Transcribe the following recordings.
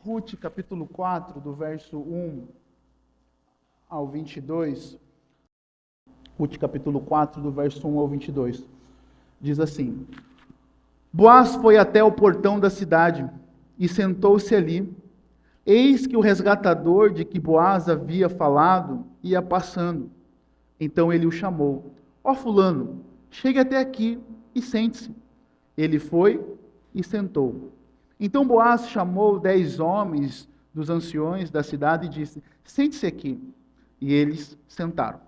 Ruth, capítulo 4, do verso 1 ao 22. Ruth, capítulo 4, do verso 1 ao 22. Diz assim: Boaz foi até o portão da cidade e sentou-se ali. Eis que o resgatador de que Boaz havia falado ia passando. Então ele o chamou: Ó fulano, chegue até aqui e sente-se. Ele foi e sentou. Então Boaz chamou 10 homens dos anciões da cidade e disse: Sente-se aqui. E eles sentaram.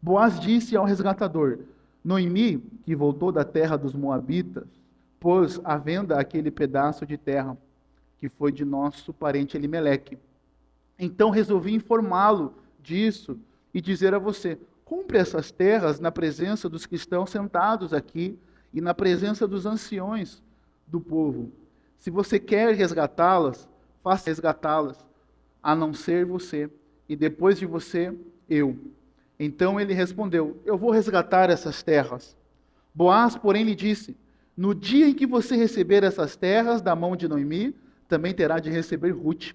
Boaz disse ao resgatador: Noemi, que voltou da terra dos Moabitas, pôs à venda aquele pedaço de terra que foi de nosso parente Elimeleque. Então resolvi informá-lo disso e dizer a você: compre essas terras na presença dos que estão sentados aqui e na presença dos anciões do povo. Se você quer resgatá-las, faça resgatá-las, a não ser você, e depois de você, eu. Então ele respondeu: eu vou resgatar essas terras. Boaz, porém, lhe disse: no dia em que você receber essas terras da mão de Noemi, também terá de receber Ruth,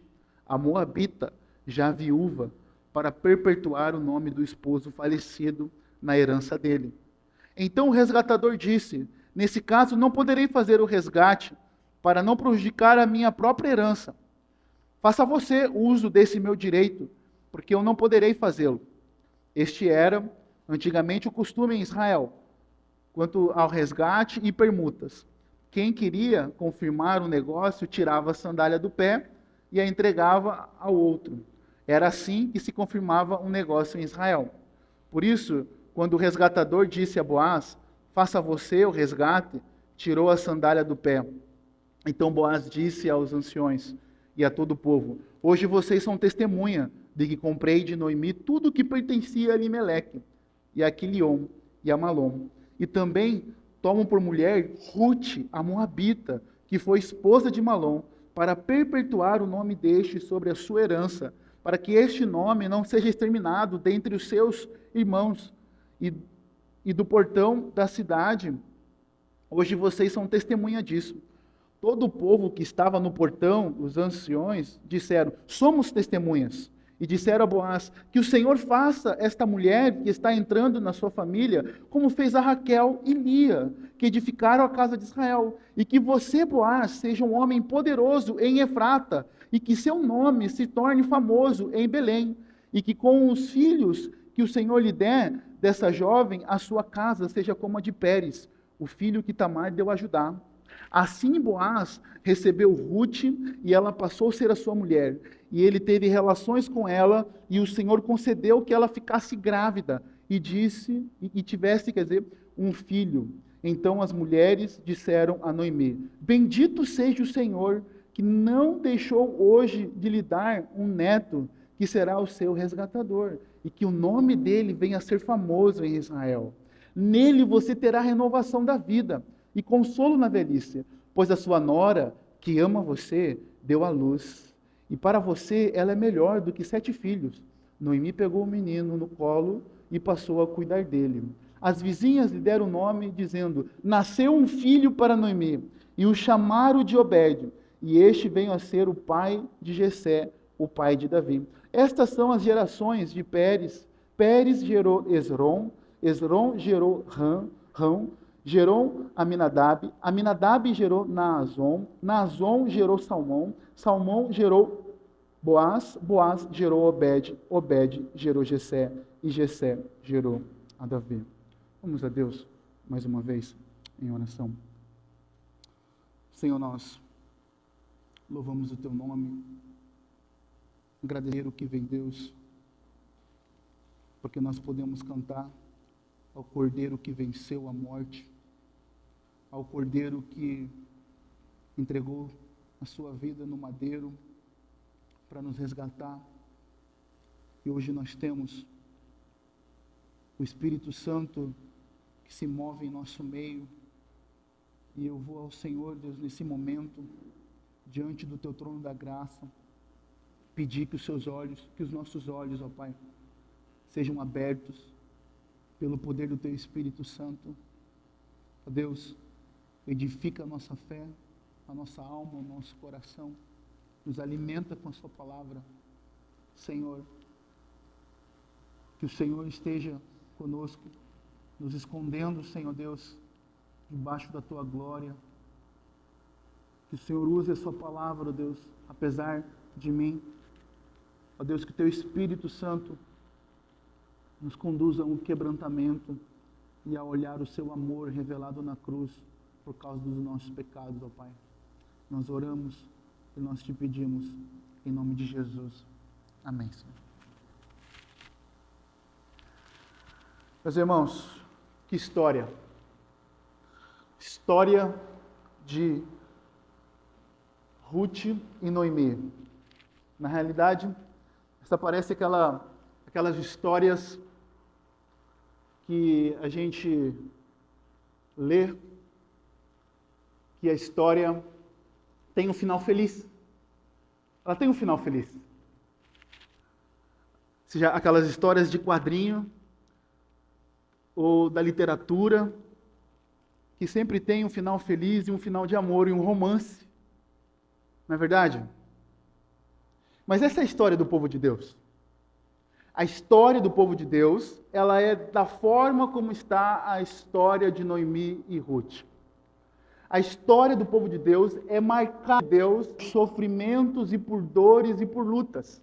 a moabita, já viúva, para perpetuar o nome do esposo falecido na herança dele. Então o resgatador disse: nesse caso não poderei fazer o resgate, para não prejudicar a minha própria herança. Faça você uso desse meu direito, porque eu não poderei fazê-lo. Este era, antigamente, o costume em Israel, quanto ao resgate e permutas. Quem queria confirmar o negócio tirava a sandália do pé e a entregava ao outro. Era assim que se confirmava um negócio em Israel. Por isso, quando o resgatador disse a Boaz: faça você o resgate, tirou a sandália do pé. Então Boaz disse aos anciões e a todo o povo: hoje vocês são testemunha de que comprei de Noemi tudo o que pertencia a Elimeleque, e a Quilion, e a Malom. E também tomam por mulher Ruth, a moabita, que foi esposa de Malom, para perpetuar o nome deste sobre a sua herança, para que este nome não seja exterminado dentre os seus irmãos. E do portão da cidade, hoje vocês são testemunha disso. Todo o povo que estava no portão, os anciões, disseram: somos testemunhas. E disseram a Boaz: que o Senhor faça esta mulher que está entrando na sua família, como fez a Raquel e Lia, que edificaram a casa de Israel. E que você, Boaz, seja um homem poderoso em Efrata, e que seu nome se torne famoso em Belém. E que com os filhos que o Senhor lhe der dessa jovem, a sua casa seja como a de Pérez, o filho que Tamar deu a Judá. Assim Boaz recebeu Ruth e ela passou a ser a sua mulher. E ele teve relações com ela e o Senhor concedeu que ela ficasse grávida e tivesse, um filho. Então as mulheres disseram a Noemi: bendito seja o Senhor que não deixou hoje de lhe dar um neto que será o seu resgatador e que o nome dele venha a ser famoso em Israel. Nele você terá renovação da vida e consolo na velhice, pois a sua nora, que ama você, deu à luz. E para você ela é melhor do que 7 filhos. Noemi pegou o menino no colo e passou a cuidar dele. As vizinhas lhe deram o nome, dizendo: nasceu um filho para Noemi, e o chamaram de Obed, e este veio a ser o pai de Jessé, o pai de Davi. Estas são as gerações de Pérez. Pérez gerou Esrom, Esrom gerou Rão, gerou Aminadab, Aminadab gerou Naazon, Naazon gerou Salmão, Salmão gerou Boaz, Boaz gerou Obed, Obed gerou Jessé, e Jessé gerou a Davi. Vamos a Deus mais uma vez em oração. Senhor, nós louvamos o teu nome, agradecer o que vem, Deus, porque nós podemos cantar ao Cordeiro que venceu a morte, ao Cordeiro que entregou a sua vida no madeiro para nos resgatar. E hoje nós temos o Espírito Santo que se move em nosso meio. E eu vou ao Senhor, Deus, nesse momento, diante do teu trono da graça, pedir que os nossos olhos, ó Pai, sejam abertos pelo poder do teu Espírito Santo. Ó Deus, edifica a nossa fé, a nossa alma, o nosso coração, nos alimenta com a sua palavra. Senhor, que o Senhor esteja conosco, nos escondendo, Senhor Deus, debaixo da tua glória. Que o Senhor use a sua palavra, ó Deus, apesar de mim. Ó Deus, que o teu Espírito Santo nos conduza a um quebrantamento e a olhar o seu amor revelado na cruz por causa dos nossos pecados, ó Pai. Nós oramos e nós te pedimos em nome de Jesus. Amém, Senhor. Meus irmãos, que história. História de Ruth e Noemi. Na realidade, essa parece aquelas histórias que a gente lê, que a história tem um final feliz. Ela tem um final feliz. Seja aquelas histórias de quadrinho ou da literatura, que sempre tem um final feliz e um final de amor e um romance. Não é verdade? Mas essa é a história do povo de Deus. A história do povo de Deus, ela é da forma como está a história de Noemi e Ruth. A história do povo de Deus é marcada por Deus, por sofrimentos e por dores e por lutas.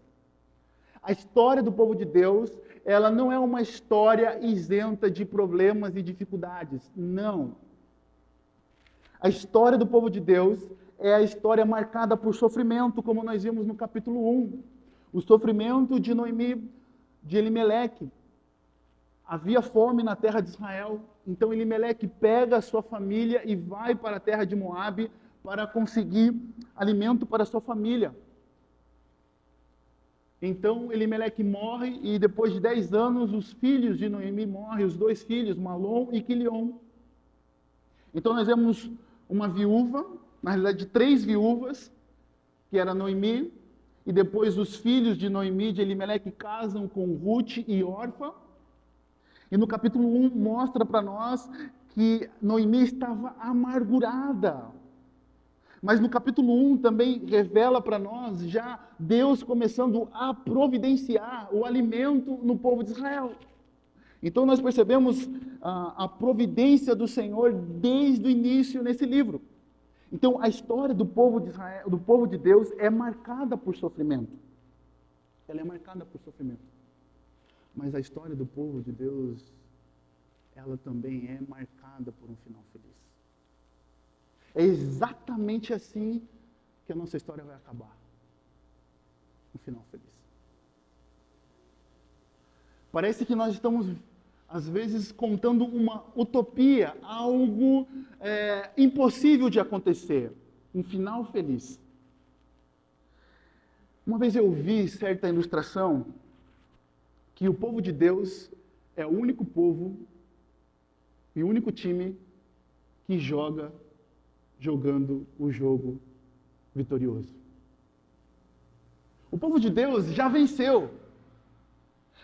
A história do povo de Deus, ela não é uma história isenta de problemas e dificuldades. Não. A história do povo de Deus é a história marcada por sofrimento, como nós vimos no capítulo 1. O sofrimento de Noemi, de Elimeleque. Havia fome na terra de Israel, então Elimeleque pega a sua família e vai para a terra de Moabe para conseguir alimento para a sua família. Então Elimeleque morre e depois de 10 anos os filhos de Noemi morrem, os 2 filhos, Malom e Quilion. Então nós vemos uma viúva, na realidade 3 viúvas, que era Noemi, e depois os filhos de Noemi, de Elimeleque, casam com Ruth e Orfa. E no capítulo 1 mostra para nós que Noemi estava amargurada. Mas no capítulo 1 também revela para nós já Deus começando a providenciar o alimento no povo de Israel. Então nós percebemos a providência do Senhor desde o início nesse livro. Então a história do povo de Israel, do povo de Deus, é marcada por sofrimento. Ela é marcada por sofrimento. Mas a história do povo de Deus, ela também é marcada por um final feliz. É exatamente assim que a nossa história vai acabar. Um final feliz. Parece que nós estamos, às vezes, contando uma utopia, algo impossível de acontecer. Um final feliz. Uma vez eu vi certa ilustração que o povo de Deus é o único povo e o único time que jogando o jogo vitorioso. O povo de Deus já venceu.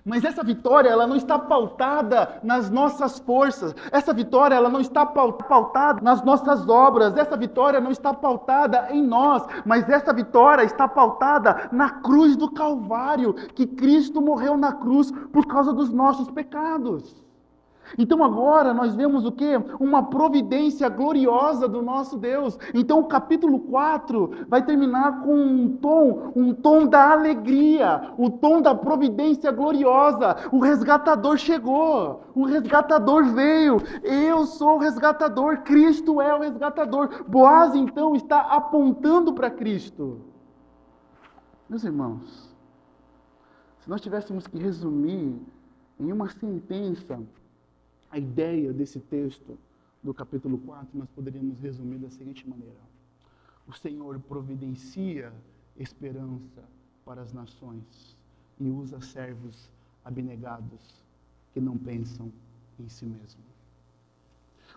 Mas essa vitória, ela não está pautada nas nossas forças. Essa vitória, ela não está pautada nas nossas obras. Essa vitória não está pautada em nós. Mas essa vitória está pautada na cruz do Calvário, que Cristo morreu na cruz por causa dos nossos pecados. Então agora nós vemos o quê? Uma providência gloriosa do nosso Deus. Então o capítulo 4 vai terminar com um tom da alegria, o tom da providência gloriosa. O resgatador chegou, o resgatador veio. Eu sou o resgatador, Cristo é o resgatador. Boaz então está apontando para Cristo. Meus irmãos, se nós tivéssemos que resumir em uma sentença a ideia desse texto do capítulo 4, nós poderíamos resumir da seguinte maneira: o Senhor providencia esperança para as nações e usa servos abnegados que não pensam em si mesmo.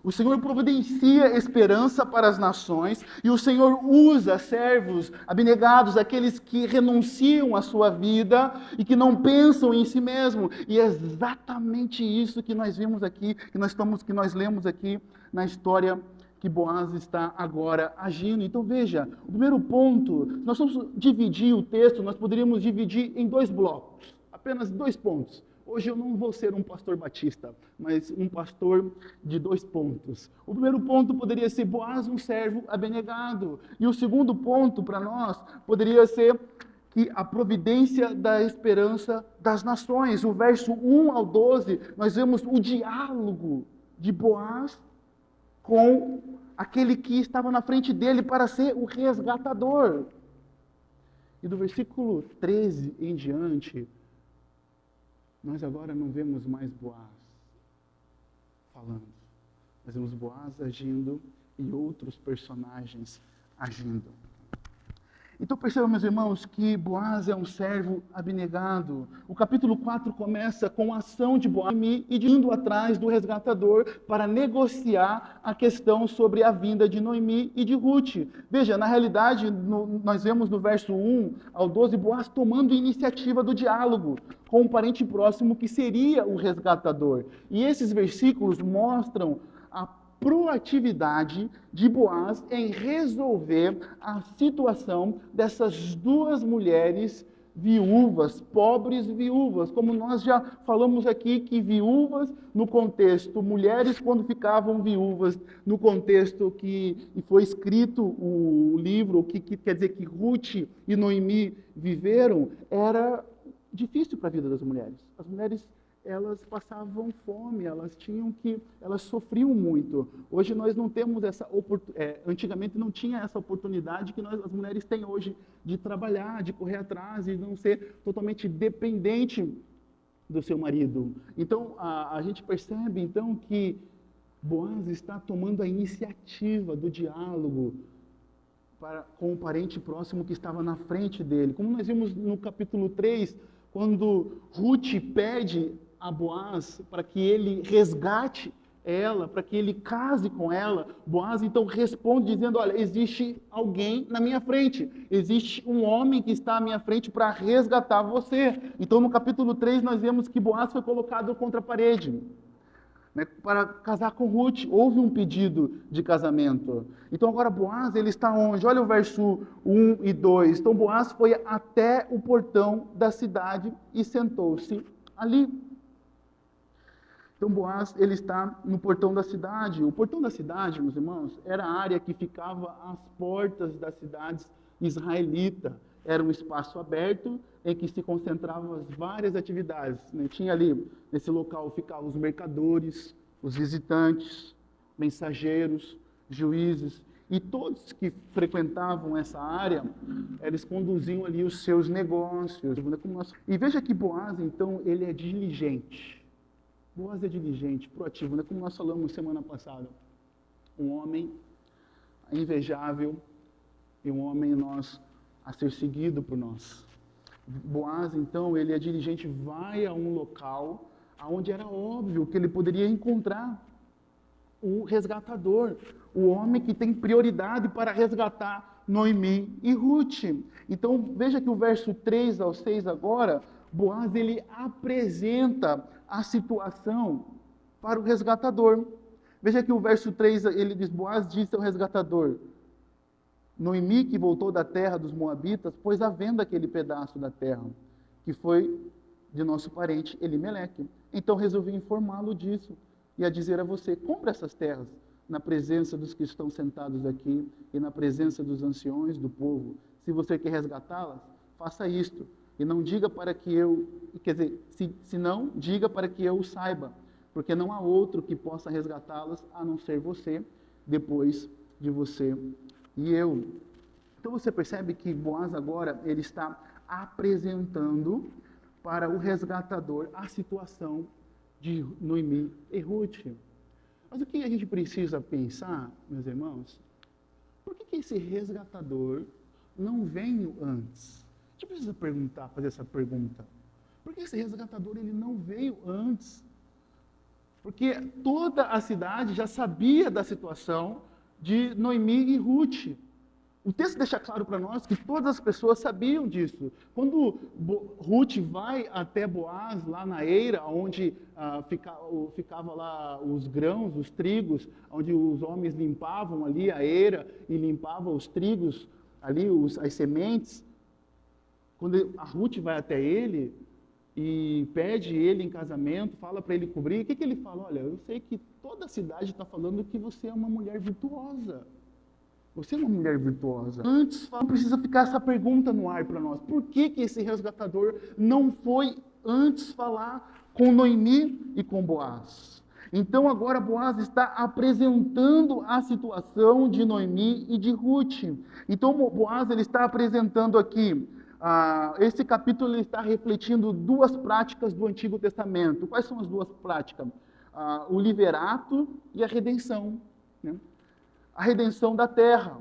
O Senhor providencia esperança para as nações e o Senhor usa servos abnegados, aqueles que renunciam à sua vida e que não pensam em si mesmo. E é exatamente isso que nós vimos aqui, que nós lemos aqui na história que Boaz está agora agindo. Então veja, o primeiro ponto, nós vamos dividir o texto, nós poderíamos dividir em 2 blocos, apenas 2 pontos. Hoje eu não vou ser um pastor batista, mas um pastor de 2 pontos. O primeiro ponto poderia ser Boaz, um servo abnegado. E o segundo ponto para nós poderia ser que a providência da esperança das nações. O verso 1 ao 12, nós vemos o diálogo de Boaz com aquele que estava na frente dele para ser o resgatador. E do versículo 13 em diante, nós agora não vemos mais Boaz falando. Nós vemos Boaz agindo e outros personagens agindo. Então percebam, meus irmãos, que Boaz é um servo abnegado. O capítulo 4 começa com a ação de Boaz e indo atrás do resgatador para negociar a questão sobre a vinda de Noemi e de Ruth. Veja, na realidade, nós vemos no verso 1 ao 12, Boaz tomando iniciativa do diálogo com um parente próximo que seria o resgatador. E esses versículos mostram a proatividade de Boaz em resolver a situação dessas 2 mulheres viúvas, pobres viúvas, como nós já falamos aqui, que viúvas no contexto, mulheres quando ficavam viúvas, no contexto que foi escrito o livro, que quer dizer que Ruth e Noemi viveram, era difícil para a vida das mulheres. As mulheres, elas passavam fome, elas sofriam muito. Hoje nós não temos essa oportunidade, antigamente não tinha essa oportunidade que as mulheres têm hoje de trabalhar, de correr atrás e não ser totalmente dependente do seu marido. Então a gente percebe então que Boaz está tomando a iniciativa do diálogo com o parente próximo que estava na frente dele. Como nós vimos no capítulo 3, quando Ruth pede a Boaz para que ele resgate ela, para que ele case com ela, Boaz então responde dizendo: olha, existe alguém na minha frente, existe um homem que está à minha frente para resgatar você. Então no capítulo 3 nós vemos que Boaz foi colocado contra a parede, né, para casar com Ruth. Houve um pedido de casamento. Então agora Boaz, ele está onde? Olha o verso 1 e 2. Então Boaz foi até o portão da cidade e sentou-se ali. Então Boaz, ele está no portão da cidade. O portão da cidade, meus irmãos, era a área que ficava às portas das cidades israelitas. Era um espaço aberto em que se concentravam as várias atividades, né? Tinha ali, nesse local, ficavam os mercadores, os visitantes, mensageiros, juízes, e todos que frequentavam essa área, eles conduziam ali os seus negócios. E veja que Boaz, então, ele é diligente. Boaz é diligente, proativo, né? Como nós falamos semana passada. Um homem invejável e um homem a ser seguido por nós. Boaz, então, ele é diligente, vai a um local onde era óbvio que ele poderia encontrar o resgatador, o homem que tem prioridade para resgatar Noemi e Ruth. Então, veja que o verso 3 ao 6 agora, Boaz, ele apresenta a situação para o resgatador. Veja que o verso 3, ele diz: Boaz disse ao resgatador: Noemi, que voltou da terra dos Moabitas, pôs à venda aquele pedaço da terra, que foi de nosso parente Elimeleque. Então resolvi informá-lo disso e a dizer a você: compre essas terras na presença dos que estão sentados aqui e na presença dos anciões do povo. Se você quer resgatá-las, faça isto. E não diga para que eu, quer dizer, se não, diga para que eu o saiba, porque não há outro que possa resgatá-las a não ser você, depois de você e eu. Então você percebe que Boaz agora, ele está apresentando para o resgatador a situação de Noemi e Ruth. Mas o que a gente precisa pensar, meus irmãos? Por que esse resgatador não veio antes? A gente precisa fazer essa pergunta. Por que esse resgatador ele não veio antes? Porque toda a cidade já sabia da situação de Noemi e Ruth. O texto deixa claro para nós que todas as pessoas sabiam disso. Quando Ruth vai até Boaz, lá na eira, onde ficava lá os grãos, os trigos, onde os homens limpavam ali a eira e limpavam os trigos, ali as sementes. Quando a Ruth vai até ele e pede ele em casamento, fala para ele cobrir, o que ele fala? Olha, eu sei que toda a cidade está falando que você é uma mulher virtuosa. Você é uma mulher virtuosa. Antes, não precisa ficar essa pergunta no ar para nós. Por que esse resgatador não foi antes falar com Noemi e com Boaz? Então agora Boaz está apresentando a situação de Noemi e de Ruth. Então Boaz ele está apresentando aqui, esse capítulo ele está refletindo duas práticas do Antigo Testamento. Quais são as duas práticas? O liverato e a redenção, né? A redenção da terra.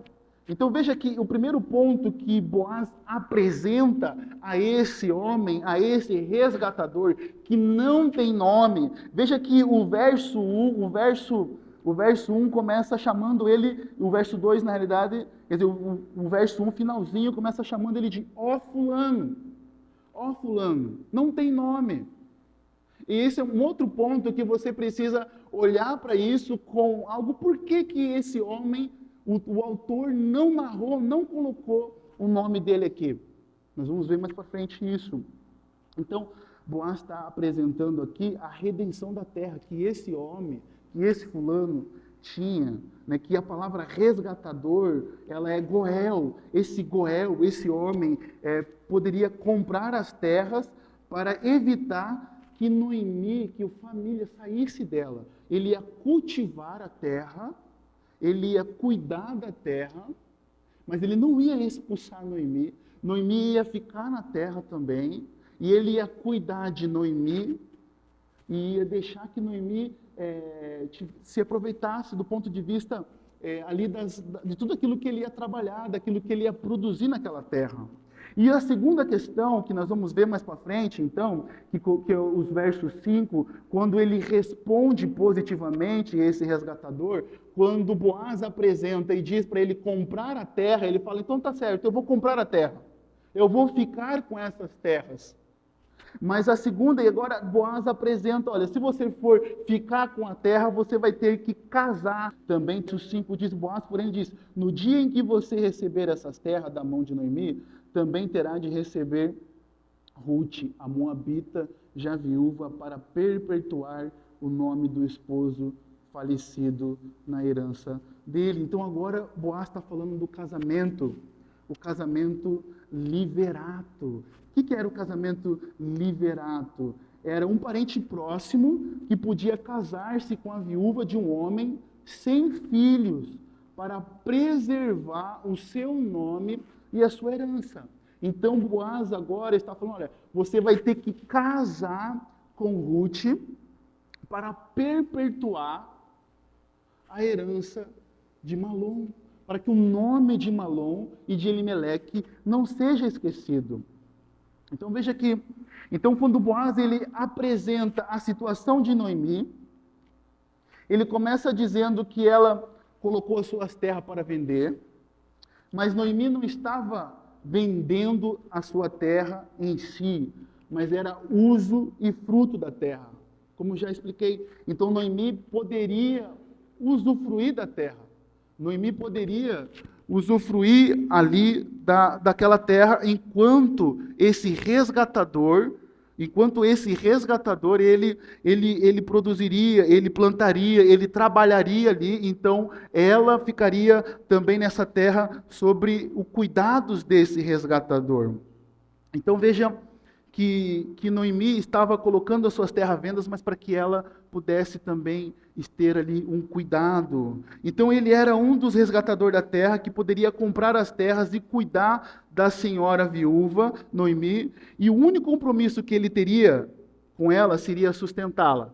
Então veja que o primeiro ponto que Boaz apresenta a esse homem, a esse resgatador, que não tem nome, veja que o verso 1 começa chamando ele, o verso 2 na realidade, quer dizer, o verso 1 finalzinho começa chamando ele de ó fulano. Ó fulano, não tem nome. E esse é um outro ponto que você precisa olhar para isso com algo. Por que esse homem, o autor não narrou, não colocou o nome dele aqui? Nós vamos ver mais para frente isso. Então, Boaz está apresentando aqui a redenção da terra, que esse homem, que esse fulano tinha, né, que a palavra resgatador, ela é Goel. Esse Goel, esse homem, poderia comprar as terras para evitar que Noemi, que a família saísse dela. Ele ia cultivar a terra, ele ia cuidar da terra, mas ele não ia expulsar Noemi. Noemi ia ficar na terra também, e ele ia cuidar de Noemi, e ia deixar que Noemi se aproveitasse do ponto de vista ali de tudo aquilo que ele ia trabalhar, daquilo que ele ia produzir naquela terra. E a segunda questão, que nós vamos ver mais para frente, então, que é os versos 5, quando ele responde positivamente esse resgatador, quando Boaz apresenta e diz para ele comprar a terra, ele fala, então tá certo, eu vou comprar a terra, eu vou ficar com essas terras. Mas a segunda, e agora Boaz apresenta, olha, se você for ficar com a terra, você vai ter que casar também. O 5 diz, Boaz, porém diz, no dia em que você receber essas terras da mão de Noemi, também terá de receber Ruth, a moabita, já viúva, para perpetuar o nome do esposo falecido na herança dele. Então agora Boaz está falando do casamento, o casamento liverato. O que era o casamento liverato? Era um parente próximo que podia casar-se com a viúva de um homem sem filhos, para preservar o seu nome e a sua herança. Então Boaz agora está falando, olha, você vai ter que casar com Ruth para perpetuar a herança de Malom, para que o nome de Malom e de Elimeleque não seja esquecido. Então veja que, quando Boaz ele apresenta a situação de Noemi, ele começa dizendo que ela colocou as suas terras para vender, mas Noemi não estava vendendo a sua terra em si, mas era uso e fruto da terra. Como já expliquei, então Noemi poderia usufruir da terra. Noemi poderia usufruir ali daquela terra enquanto esse resgatador, ele produziria, ele plantaria, ele trabalharia ali, então ela ficaria também nessa terra sobre os cuidados desse resgatador. Então veja que Noemi estava colocando as suas terras à venda, mas para que ela pudesse também ter ali um cuidado. Então ele era um dos resgatadores da terra que poderia comprar as terras e cuidar da senhora viúva, Noemi, e o único compromisso que ele teria com ela seria sustentá-la,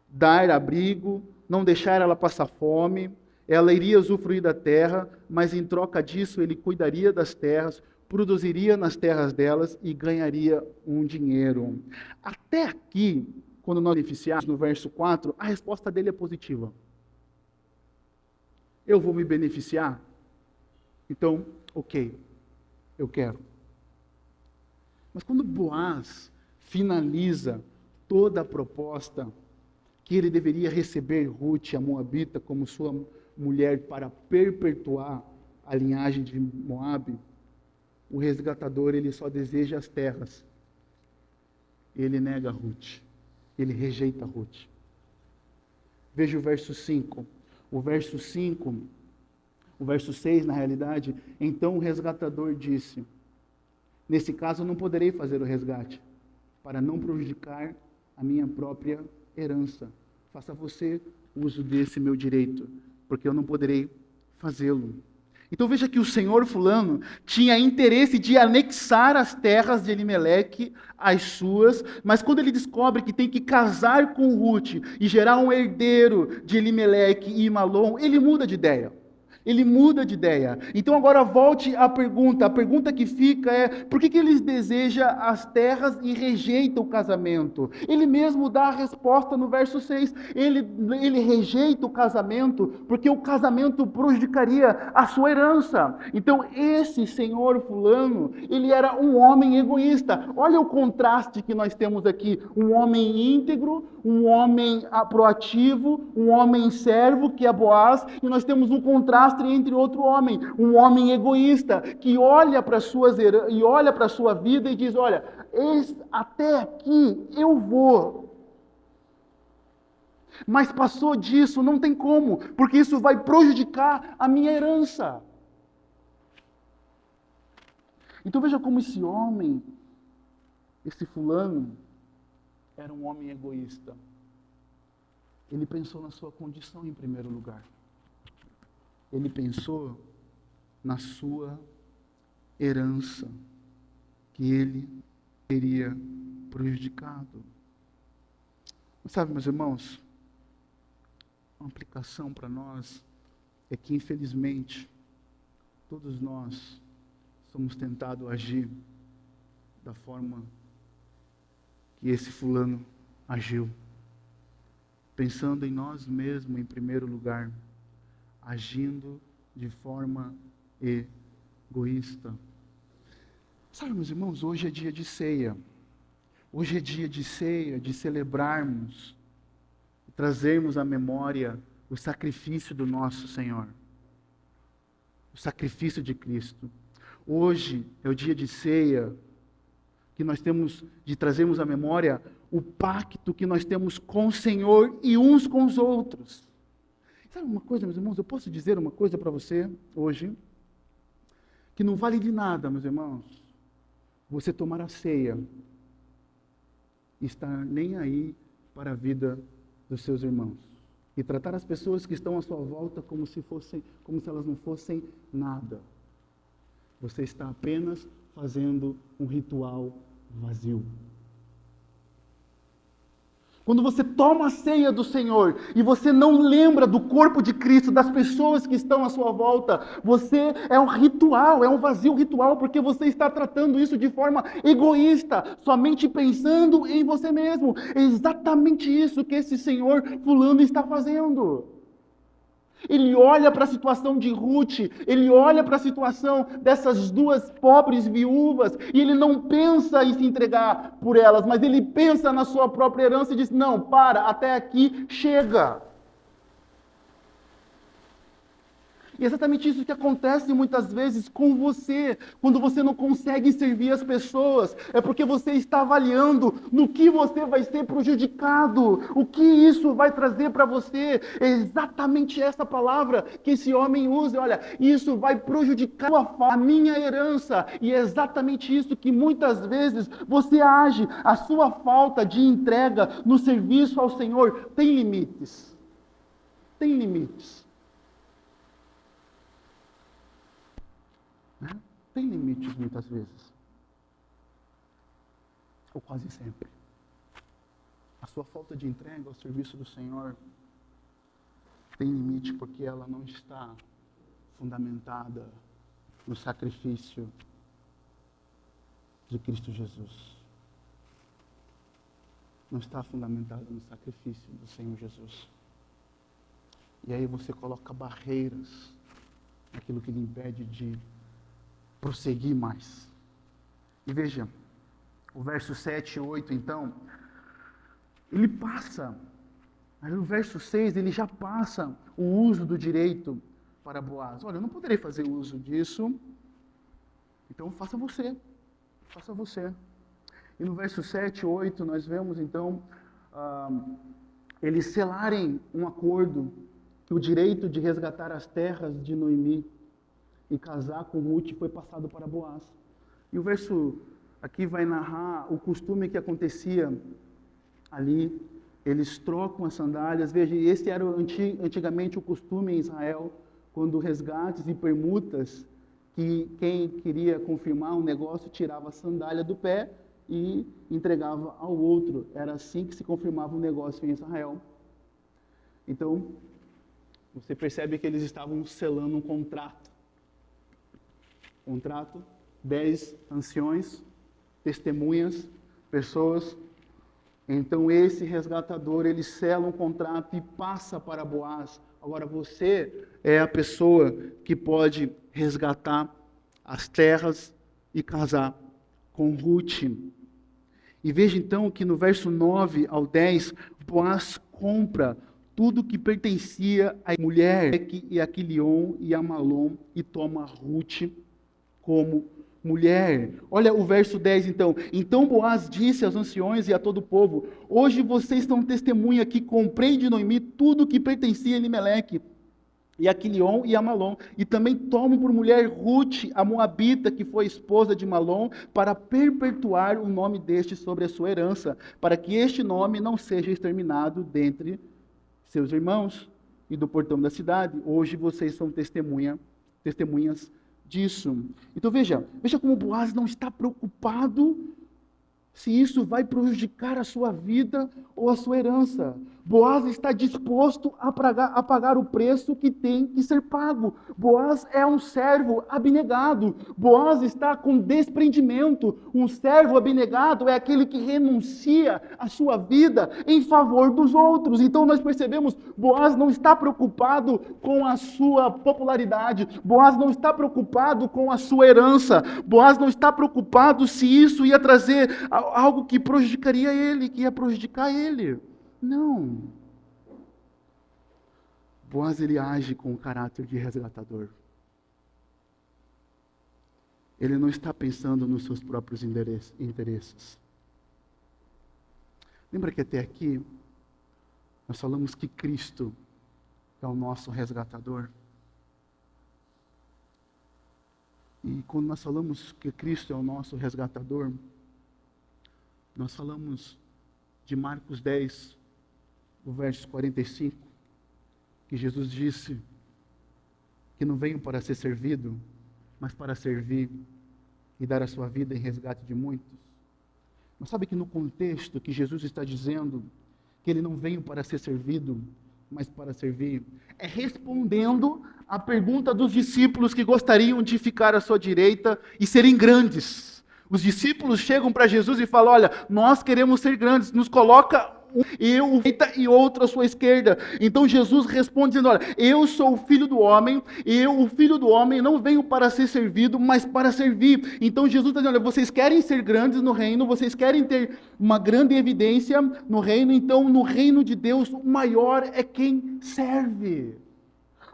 dar abrigo, não deixar ela passar fome. Ela iria usufruir da terra, mas em troca disso ele cuidaria das terras, produziria nas terras delas e ganharia um dinheiro. Até aqui, quando nós beneficiarmos no verso 4, a resposta dele é positiva. Eu vou me beneficiar? Então, ok, eu quero. Mas quando Boaz finaliza toda a proposta que ele deveria receber Ruth, a Moabita, como sua mulher para perpetuar a linhagem de Moabe, o resgatador ele só deseja as terras. Ele nega Ruth. Ele rejeita Ruth. Veja o verso 5. O verso 5, o verso 6, na realidade, então o resgatador disse: nesse caso eu não poderei fazer o resgate, para não prejudicar a minha própria herança. Faça você uso desse meu direito, porque eu não poderei fazê-lo. Então veja que o senhor fulano tinha interesse de anexar as terras de Elimeleque às suas, mas quando ele descobre que tem que casar com Ruth e gerar um herdeiro de Elimeleque e Malom, ele muda de ideia. Ele muda de ideia. Então agora volte à pergunta. A pergunta que fica é: por que ele deseja as terras e rejeita o casamento? Ele mesmo dá a resposta no verso 6. Ele rejeita o casamento porque o casamento prejudicaria a sua herança. Então esse senhor fulano, ele era um homem egoísta. Olha o contraste que nós temos aqui. Um homem íntegro, um homem proativo, um homem servo, que é Boaz, e nós temos um contraste entre outro homem, um homem egoísta, que olha para a sua vida e diz: olha, até aqui eu vou. Mas passou disso, não tem como, porque isso vai prejudicar a minha herança. Então veja como esse homem, esse fulano, era um homem egoísta. Ele pensou na sua condição em primeiro lugar. Ele pensou na sua herança, que ele teria prejudicado. Sabe, meus irmãos, uma aplicação para nós é que, infelizmente, todos nós somos tentados a agir da forma que esse fulano agiu, pensando em nós mesmos em primeiro lugar, agindo de forma egoísta. Sabe, meus irmãos, hoje é dia de ceia. Hoje é dia de ceia, de celebrarmos, de trazermos à memória o sacrifício do nosso Senhor. O sacrifício de Cristo. Hoje é o dia de ceia que nós temos de trazermos à memória o pacto que nós temos com o Senhor e uns com os outros. Sabe uma coisa, meus irmãos? Eu posso dizer uma coisa para você hoje, que não vale de nada, meus irmãos, você tomar a ceia e estar nem aí para a vida dos seus irmãos. E tratar as pessoas que estão à sua volta como se elas não fossem nada. Você está apenas fazendo um ritual vazio. Quando você toma a ceia do Senhor e você não lembra do corpo de Cristo, das pessoas que estão à sua volta, você é um ritual, é um vazio ritual, porque você está tratando isso de forma egoísta, somente pensando em você mesmo. É exatamente isso que esse senhor fulano está fazendo. Ele olha para a situação de Ruth, ele olha para a situação dessas duas pobres viúvas, e ele não pensa em se entregar por elas, mas ele pensa na sua própria herança e diz: não, até aqui chega. E é exatamente isso que acontece muitas vezes com você, quando você não consegue servir as pessoas, é porque você está avaliando no que você vai ser prejudicado, o que isso vai trazer para você. É exatamente essa palavra que esse homem usa: olha, isso vai prejudicar a minha herança, e é exatamente isso que muitas vezes você age. A sua falta de entrega no serviço ao Senhor tem limites. Tem limites. Tem limites muitas vezes, ou quase sempre. A sua falta de entrega ao serviço do Senhor tem limite porque ela não está fundamentada no sacrifício de Cristo Jesus. Não está fundamentada no sacrifício do Senhor Jesus. E aí você coloca barreiras aquilo que lhe impede de prosseguir mais. E veja, o verso 7 e 8, então, ele passa, mas no verso 6 ele já passa o uso do direito para Boaz. Olha, eu não poderei fazer uso disso, então faça você. E no verso 7 e 8 nós vemos então eles selarem um acordo que o direito de resgatar as terras de Noemi e casar com Ruth foi passado para Boaz. E o verso aqui vai narrar o costume que acontecia ali. Eles trocam as sandálias. Veja, esse era antigamente o costume em Israel, quando resgates e permutas, que quem queria confirmar um negócio tirava a sandália do pé e entregava ao outro. Era assim que se confirmava um negócio em Israel. Então, você percebe que eles estavam selando um contrato. 10 anciões, testemunhas, pessoas. Então esse resgatador, ele sela um contrato e passa para Boaz. Agora você é a pessoa que pode resgatar as terras e casar com Ruth. E veja então que no verso 9 ao 10, Boaz compra tudo que pertencia à mulher e a Quilion e a Malom e toma Ruth como mulher. Olha o verso 10 então. Então Boaz disse aos anciões e a todo o povo: hoje vocês estão testemunha que comprei de Noemi tudo que pertencia a Elimeleque e a Quilion e a Malom, e também tomo por mulher Ruth, a moabita, que foi esposa de Malom, para perpetuar o nome deste sobre a sua herança, para que este nome não seja exterminado dentre seus irmãos e do portão da cidade. Hoje vocês são testemunhas disso. Então veja como Boaz não está preocupado se isso vai prejudicar a sua vida ou a sua herança. Boaz está disposto a pagar o preço que tem que ser pago. Boaz é um servo abnegado. Boaz está com desprendimento. Um servo abnegado é aquele que renuncia a sua vida em favor dos outros. Então nós percebemos, Boaz não está preocupado com a sua popularidade. Boaz não está preocupado com a sua herança. Boaz não está preocupado se isso ia trazer algo que prejudicaria ele, que ia prejudicar ele. Não. Boaz, ele age com o caráter de resgatador. Ele não está pensando nos seus próprios interesses. Lembra que até aqui nós falamos que Cristo é o nosso resgatador? E quando nós falamos que Cristo é o nosso resgatador, nós falamos de Marcos 10, o verso 45, que Jesus disse que não veio para ser servido, mas para servir e dar a sua vida em resgate de muitos. Mas sabe que no contexto que Jesus está dizendo que ele não veio para ser servido, mas para servir, é respondendo à pergunta dos discípulos que gostariam de ficar à sua direita e serem grandes. Os discípulos chegam para Jesus e falam: olha, nós queremos ser grandes, nos coloca eu e outro à sua esquerda. Então Jesus responde dizendo: olha, eu sou o Filho do Homem, o Filho do Homem não veio para ser servido, mas para servir. Então Jesus está dizendo: olha, vocês querem ser grandes no reino, vocês querem ter uma grande evidência no reino, então no reino de Deus o maior é quem serve.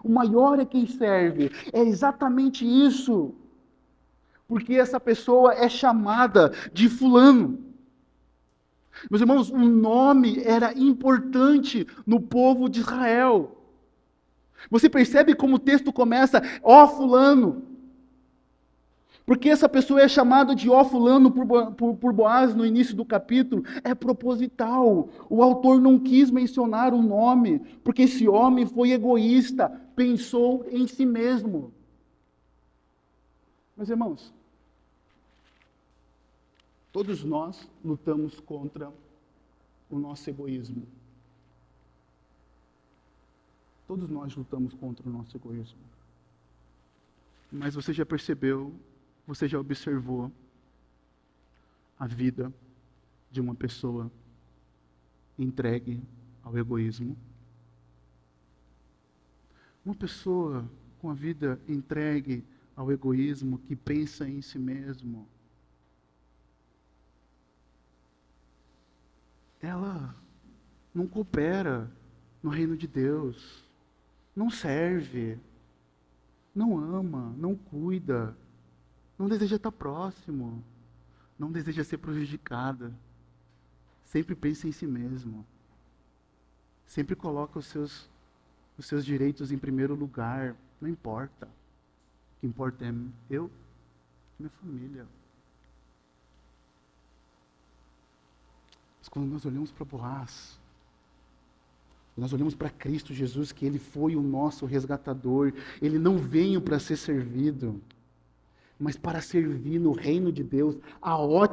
O maior é quem serve. É exatamente isso. Porque essa pessoa é chamada de fulano. Meus irmãos, o nome era importante no povo de Israel. Você percebe como o texto começa, ó fulano. Porque essa pessoa é chamada de ó fulano por Boaz no início do capítulo. É proposital. O autor não quis mencionar o nome, porque esse homem foi egoísta, pensou em si mesmo. Meus irmãos, todos nós lutamos contra o nosso egoísmo. Todos nós lutamos contra o nosso egoísmo. Mas você já percebeu, você já observou a vida de uma pessoa entregue ao egoísmo? Uma pessoa com a vida entregue ao egoísmo, que pensa em si mesmo, ela não coopera no reino de Deus, não serve, não ama, não cuida, não deseja estar próximo, não deseja ser prejudicada, sempre pensa em si mesmo, sempre coloca os seus direitos em primeiro lugar. Não importa. O que importa é eu e minha família. Mas quando nós olhamos para Boaz, nós olhamos para Cristo Jesus, que Ele foi o nosso resgatador. Ele não veio para ser servido, mas para servir no reino de Deus.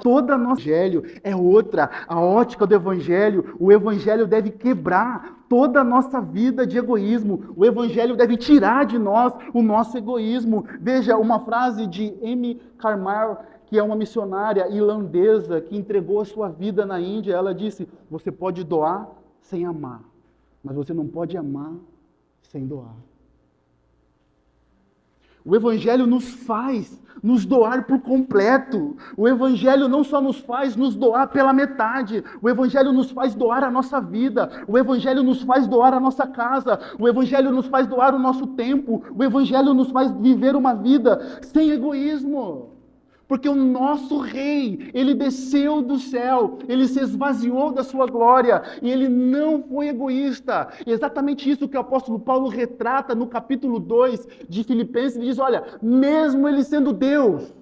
Toda nosso evangelho é outra. A ótica do evangelho, o evangelho deve quebrar toda a nossa vida de egoísmo. O evangelho deve tirar de nós o nosso egoísmo. Veja uma frase de Amy Carmel, que é uma missionária irlandesa que entregou a sua vida na Índia. Ela disse: você pode doar sem amar, mas você não pode amar sem doar. O Evangelho nos faz nos doar por completo. O Evangelho não só nos faz nos doar pela metade. O Evangelho nos faz doar a nossa vida. O Evangelho nos faz doar a nossa casa. O Evangelho nos faz doar o nosso tempo. O Evangelho nos faz viver uma vida sem egoísmo. Porque o nosso Rei, Ele desceu do céu, Ele se esvaziou da sua glória, e Ele não foi egoísta. Exatamente isso que o apóstolo Paulo retrata no capítulo 2 de Filipenses. Ele diz: olha, mesmo Ele sendo Deus,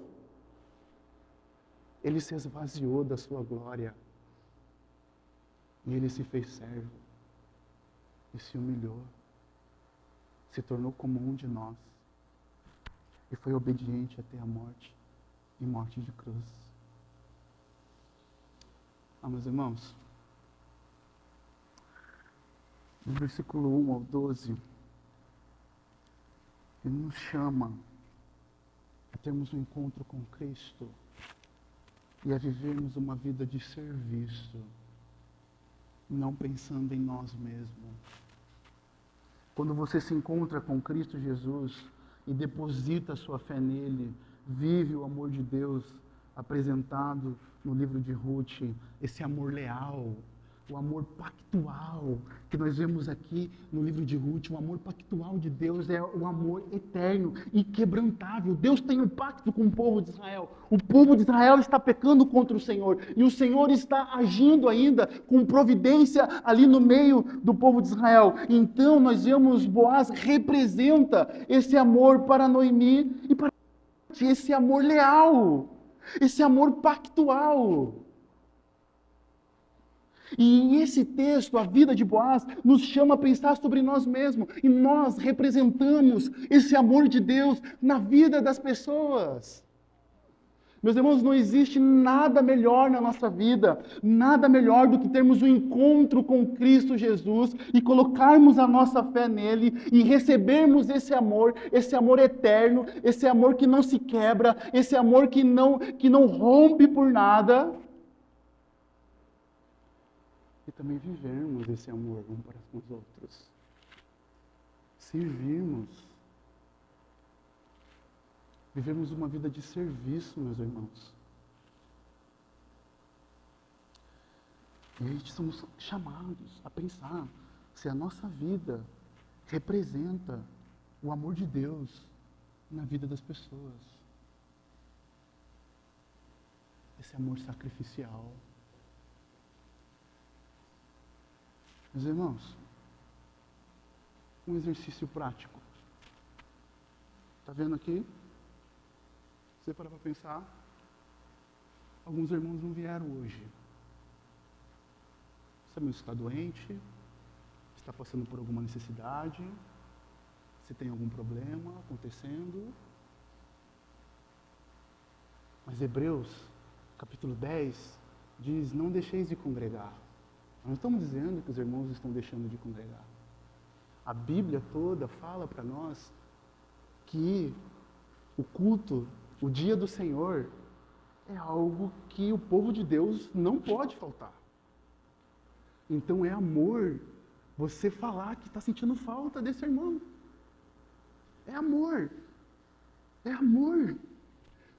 Ele se esvaziou da sua glória, e Ele se fez servo, e se humilhou, se tornou como um de nós, e foi obediente até a morte. E morte de cruz. Meus irmãos, no versículo 1 ao 12, Ele nos chama a termos um encontro com Cristo e a vivermos uma vida de serviço, não pensando em nós mesmos. Quando você se encontra com Cristo Jesus e deposita a sua fé nele, vive o amor de Deus apresentado no livro de Ruth, esse amor leal, o amor pactual que nós vemos aqui no livro de Ruth. O amor pactual de Deus é o amor eterno, inquebrantável. Deus tem um pacto com o povo de Israel. O povo de Israel está pecando contra o Senhor, e o Senhor está agindo ainda com providência ali no meio do povo de Israel. Então nós vemos Boaz representa esse amor para Noemi e para esse amor leal, esse amor pactual. E esse texto, a vida de Boaz, nos chama a pensar sobre nós mesmos, e nós representamos esse amor de Deus na vida das pessoas. Meus irmãos, não existe nada melhor na nossa vida, nada melhor do que termos um encontro com Cristo Jesus e colocarmos a nossa fé nele e recebermos esse amor eterno, esse amor que não se quebra, esse amor que não rompe por nada. E também vivermos esse amor uns para os outros. Servirmos. Vivemos uma vida de serviço, meus irmãos. E a gente somos chamados a pensar se a nossa vida representa o amor de Deus na vida das pessoas. Esse amor sacrificial. Meus irmãos, um exercício prático. Está vendo aqui? Você para pensar, alguns irmãos não vieram hoje. Você mesmo está doente, está passando por alguma necessidade, se tem algum problema acontecendo. Mas Hebreus, capítulo 10, diz: não deixeis de congregar. Nós não estamos dizendo que os irmãos estão deixando de congregar. A Bíblia toda fala para nós que o culto, o dia do Senhor, é algo que o povo de Deus não pode faltar. Então é amor você falar que está sentindo falta desse irmão. É amor. É amor.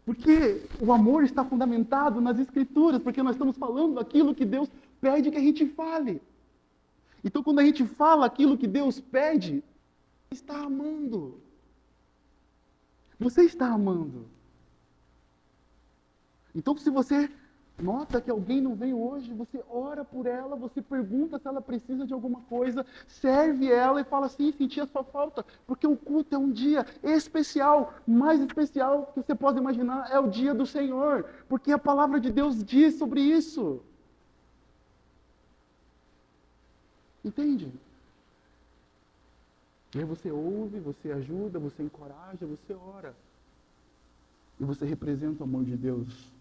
Porque o amor está fundamentado nas Escrituras, porque nós estamos falando aquilo que Deus pede que a gente fale. Então, quando a gente fala aquilo que Deus pede, você está amando. Você está amando. Então, se você nota que alguém não veio hoje, você ora por ela, você pergunta se ela precisa de alguma coisa, serve ela e fala assim, senti a sua falta, porque o culto é um dia especial, mais especial que você pode imaginar, é o dia do Senhor, porque a palavra de Deus diz sobre isso. Entende? E aí você ouve, você ajuda, você encoraja, você ora. E você representa o amor de Deus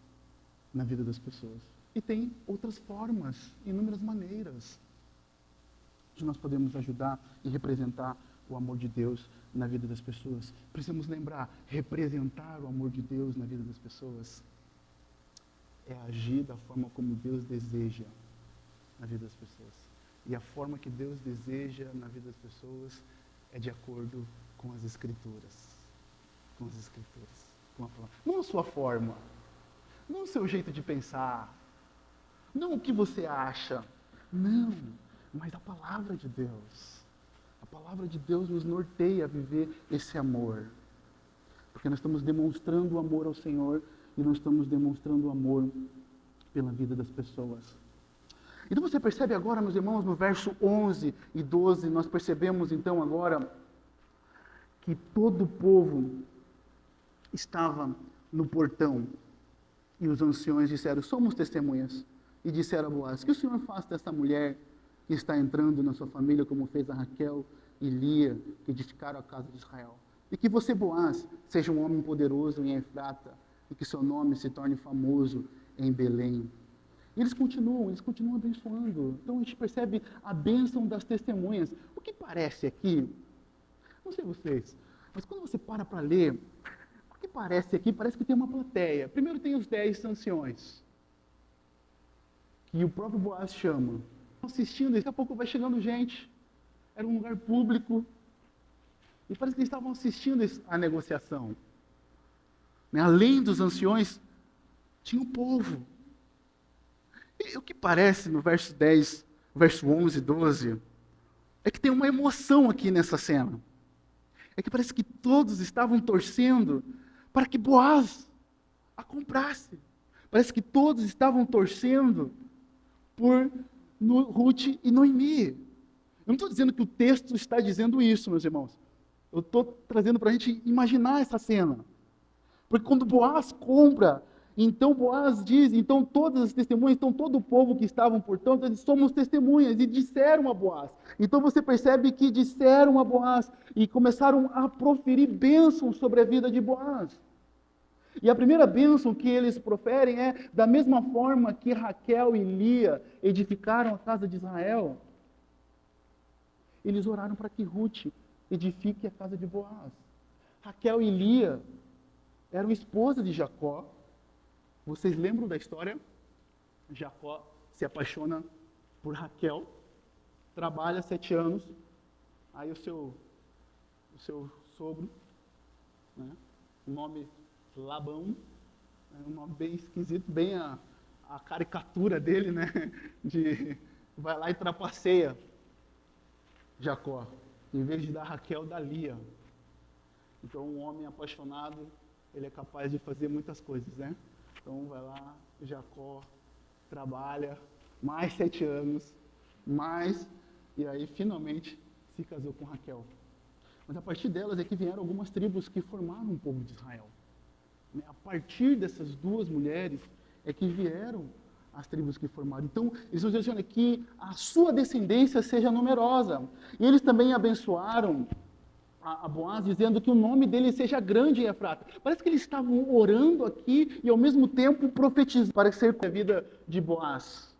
na vida das pessoas. E tem outras formas, inúmeras maneiras de nós podemos ajudar e representar o amor de Deus na vida das pessoas. Precisamos lembrar, representar o amor de Deus na vida das pessoas é agir da forma como Deus deseja na vida das pessoas. E a forma que Deus deseja na vida das pessoas é de acordo com as Escrituras. Com as Escrituras. Com a palavra. Não a sua forma. Não o seu jeito de pensar. Não o que você acha. Não. Mas a palavra de Deus. A palavra de Deus nos norteia a viver esse amor. Porque nós estamos demonstrando o amor ao Senhor e nós estamos demonstrando o amor pela vida das pessoas. Então você percebe agora, meus irmãos, no verso 11 e 12, nós percebemos então agora que todo o povo estava no portão. E os anciões disseram, somos testemunhas. E disseram a Boaz, que o Senhor faça dessa mulher que está entrando na sua família, como fez a Raquel e Lia, que edificaram a casa de Israel. E que você, Boaz, seja um homem poderoso em Efrata, e que seu nome se torne famoso em Belém. E eles continuam abençoando. Então a gente percebe a bênção das testemunhas. O que parece aqui, não sei vocês, mas quando você para ler, o que parece aqui? Parece que tem uma plateia. Primeiro tem os 10 anciões, que o próprio Boaz chama. Assistindo, daqui a pouco vai chegando gente. Era um lugar público. E parece que eles estavam assistindo a negociação. Além dos anciões, tinha o povo. E o que parece no verso 10, verso 11 e 12, é que tem uma emoção aqui nessa cena. É que parece que todos estavam torcendo para que Boaz a comprasse. Parece que todos estavam torcendo por Ruth e Noemi. Eu não estou dizendo que o texto está dizendo isso, meus irmãos. Eu estou trazendo para a gente imaginar essa cena. Porque quando Boaz compra, então Boaz diz, então todas as testemunhas, então todo o povo que estavam por tanto, eles somos testemunhas, e disseram a Boaz. Então você percebe que disseram a Boaz, e começaram a proferir bênçãos sobre a vida de Boaz. E a primeira bênção que eles proferem é, da mesma forma que Raquel e Lia edificaram a casa de Israel, eles oraram para que Ruth edifique a casa de Boaz. Raquel e Lia eram esposas de Jacó. Vocês lembram da história? Jacó se apaixona por Raquel, trabalha 7 anos, aí o seu sogro, né, o nome Labão, um nome bem esquisito, bem a caricatura dele, né, vai lá e trapaceia Jacó, em vez de dar Raquel, dá Lia. Então um homem apaixonado, ele é capaz de fazer muitas coisas, né? Então vai lá, Jacó trabalha mais 7 anos, e aí finalmente se casou com Raquel. Mas a partir delas é que vieram algumas tribos que formaram o povo de Israel. A partir dessas 2 mulheres é que vieram as tribos que formaram. Então, eles nos dizem que a sua descendência seja numerosa. E eles também abençoaram a Boaz, dizendo que o nome dele seja grande em Efrata. Parece que eles estavam orando aqui e ao mesmo tempo profetizando para ser a vida de Boaz.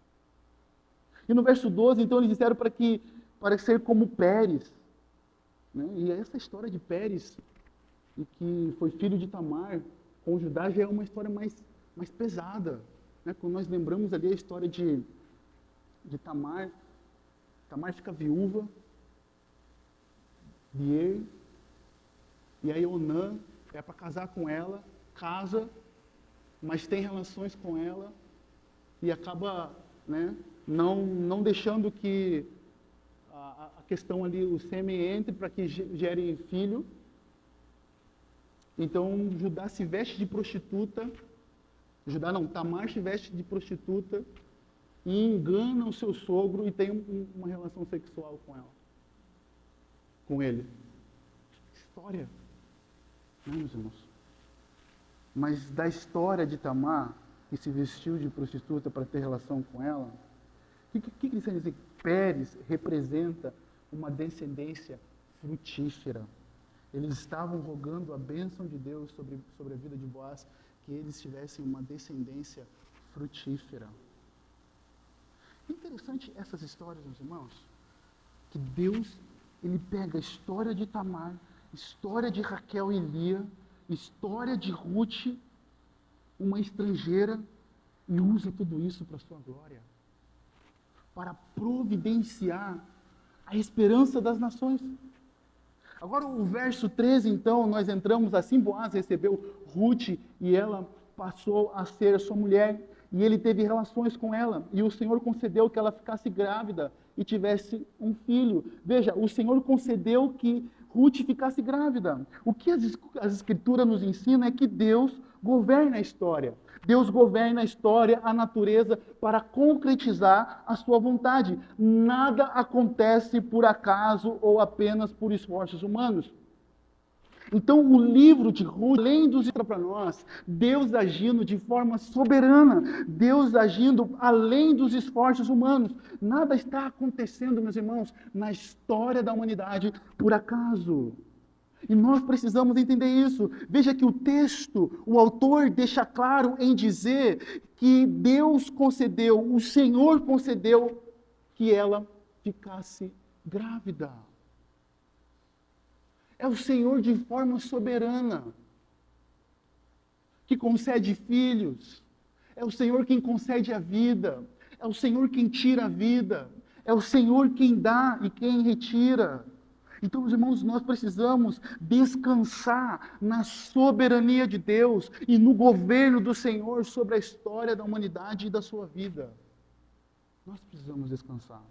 E no verso 12, então, eles disseram para ser como Pérez. Né? E essa história de Pérez, e que foi filho de Tamar, com Judá, já é uma história mais pesada. Né? Quando nós lembramos ali a história de Tamar, Tamar fica viúva de Er, E aí Onã é para casar com ela, casa, mas tem relações com ela e acaba, né, não deixando que a questão ali, o sêmen entre para que gere filho. Então Judá se veste de prostituta, Tamar se veste de prostituta e engana o seu sogro e tem uma relação sexual com ele. História, né, meus irmãos? Mas da história de Tamar, que se vestiu de prostituta para ter relação com ela, o que eles querem dizer? Pérez representa uma descendência frutífera. Eles estavam rogando a bênção de Deus sobre a vida de Boaz, que eles tivessem uma descendência frutífera. Interessante essas histórias, meus irmãos, que Deus, ele pega a história de Tamar, história de Raquel e Lia, história de Ruth, uma estrangeira, e usa tudo isso para a sua glória, para providenciar a esperança das nações. Agora o verso 13, então, nós entramos assim, Boaz recebeu Ruth e ela passou a ser a sua mulher, e ele teve relações com ela, e o Senhor concedeu que ela ficasse grávida e tivesse um filho. Veja, o Senhor concedeu que Ruth ficasse grávida. O que as Escrituras nos ensinam é que Deus governa a história. Deus governa a história, a natureza, para concretizar a sua vontade. Nada acontece por acaso ou apenas por esforços humanos. Então, o livro de Ruth, além dos para nós, Deus agindo de forma soberana, Deus agindo além dos esforços humanos. Nada está acontecendo, meus irmãos, na história da humanidade por acaso. E nós precisamos entender isso. Veja que o texto, o autor deixa claro em dizer que Deus concedeu, o Senhor concedeu que ela ficasse grávida. É o Senhor de forma soberana que concede filhos. É o Senhor quem concede a vida. É o Senhor quem tira a vida. É o Senhor quem dá e quem retira. Então, meus irmãos, nós precisamos descansar na soberania de Deus e no governo do Senhor sobre a história da humanidade e da sua vida. Nós precisamos descansar,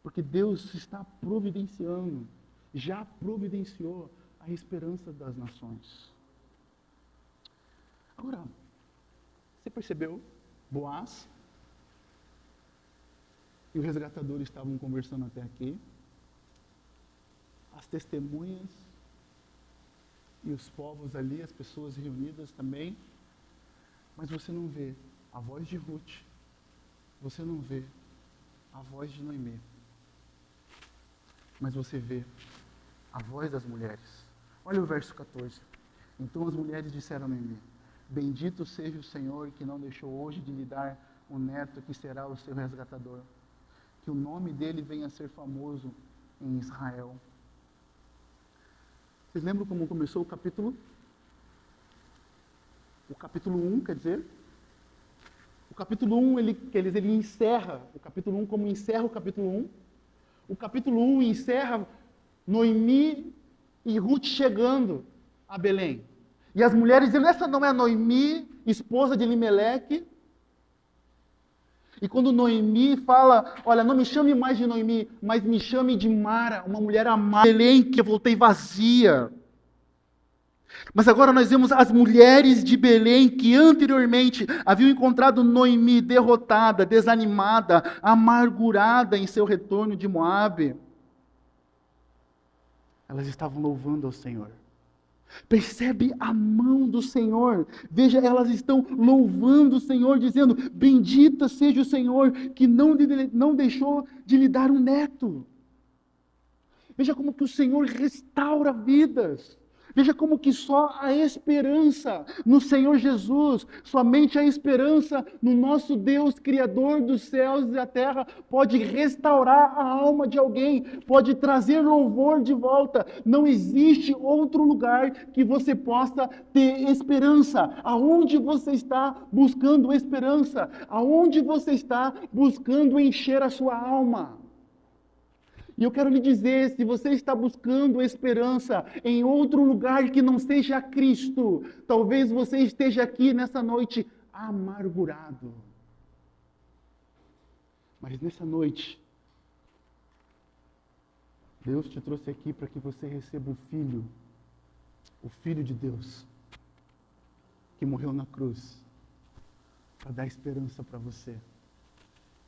porque Deus está providenciando, já providenciou a esperança das nações. Agora, você percebeu? Boaz e o resgatador estavam conversando até aqui. As testemunhas e os povos ali, as pessoas reunidas também. Mas você não vê a voz de Ruth, você não vê a voz de Noemi, mas você vê a voz das mulheres. Olha o verso 14. Então as mulheres disseram a Noemi: bendito seja o Senhor que não deixou hoje de lhe dar um neto que será o seu resgatador, que o nome dele venha a ser famoso em Israel. Vocês lembram como começou o capítulo? O capítulo 1, quer dizer? O capítulo 1, ele encerra, o capítulo 1 como encerra o capítulo 1. O capítulo 1 encerra Noemi e Ruth chegando a Belém. E as mulheres dizendo: essa não é a Noemi, esposa de Elimeleque? E quando Noemi fala: olha, não me chame mais de Noemi, mas me chame de Mara, uma mulher amada, Belém, que eu voltei vazia. Mas agora nós vemos as mulheres de Belém que anteriormente haviam encontrado Noemi derrotada, desanimada, amargurada em seu retorno de Moabe. Elas estavam louvando ao Senhor. Percebe a mão do Senhor. Veja, elas estão louvando o Senhor, dizendo: bendita seja o Senhor que não deixou de lhe dar um neto. Veja como que o Senhor restaura vidas. Veja como que só a esperança no Senhor Jesus, somente a esperança no nosso Deus, Criador dos céus e da terra, pode restaurar a alma de alguém, pode trazer louvor de volta. Não existe outro lugar que você possa ter esperança. Aonde você está buscando esperança? Aonde você está buscando encher a sua alma? E eu quero lhe dizer, se você está buscando esperança em outro lugar que não seja Cristo, talvez você esteja aqui nessa noite amargurado. Mas nessa noite, Deus te trouxe aqui para que você receba o Filho de Deus, que morreu na cruz, para dar esperança para você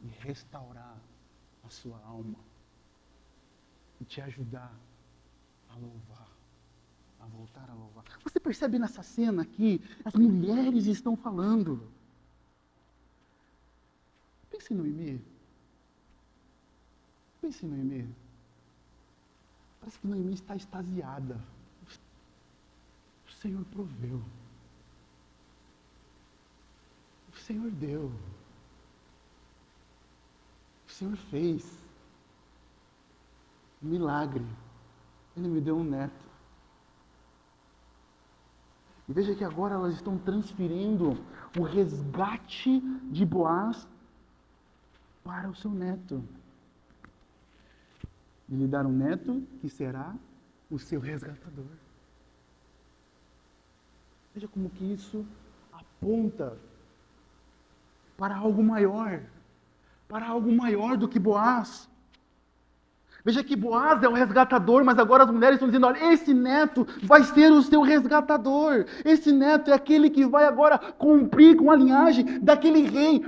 e restaurar a sua alma e te ajudar a louvar, a voltar a louvar. Você percebe nessa cena aqui, as mulheres estão falando. Pense em Noemi. Pense em Noemi. Parece que Noemi está extasiada. O Senhor proveu. O Senhor deu. O Senhor fez um milagre. Ele me deu um neto. E veja que agora elas estão transferindo o resgate de Boaz para o seu neto. E lhe dar um neto que será o seu resgatador. Veja como que isso aponta para algo maior do que Boaz. Veja que Boaz é o resgatador, mas agora as mulheres estão dizendo, olha, esse neto vai ser o seu resgatador. Esse neto é aquele que vai agora cumprir com a linhagem daquele rei,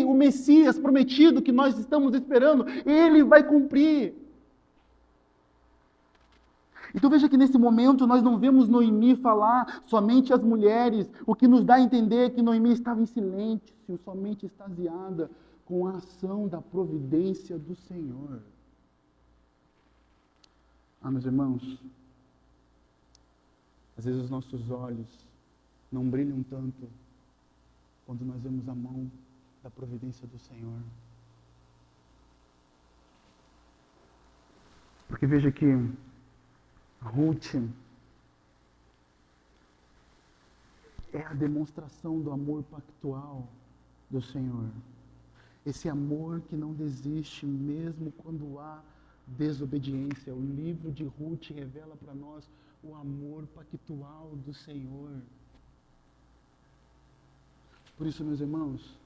o Messias prometido que nós estamos esperando. Ele vai cumprir. Então veja que nesse momento nós não vemos Noemi falar somente às mulheres, o que nos dá a entender que Noemi estava em silêncio, somente extasiada com a ação da providência do Senhor. Meus irmãos, às vezes os nossos olhos não brilham tanto quando nós vemos a mão da providência do Senhor. Porque veja que Ruth é a demonstração do amor pactual do Senhor. Esse amor que não desiste mesmo quando há desobediência. O livro de Ruth revela para nós o amor pactual do Senhor. Por isso, meus irmãos,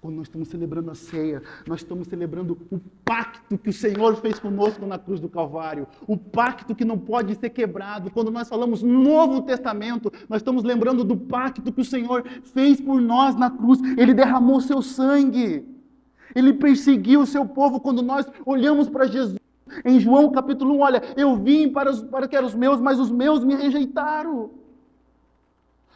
quando nós estamos celebrando a ceia, nós estamos celebrando o pacto que o Senhor fez conosco na cruz do Calvário, o pacto que não pode ser quebrado. Quando nós falamos Novo Testamento, nós estamos lembrando do pacto que o Senhor fez por nós na cruz. Ele derramou seu sangue, Ele perseguiu o seu povo. Quando nós olhamos para Jesus, em João capítulo 1, olha, eu vim para que eram os meus, mas os meus me rejeitaram.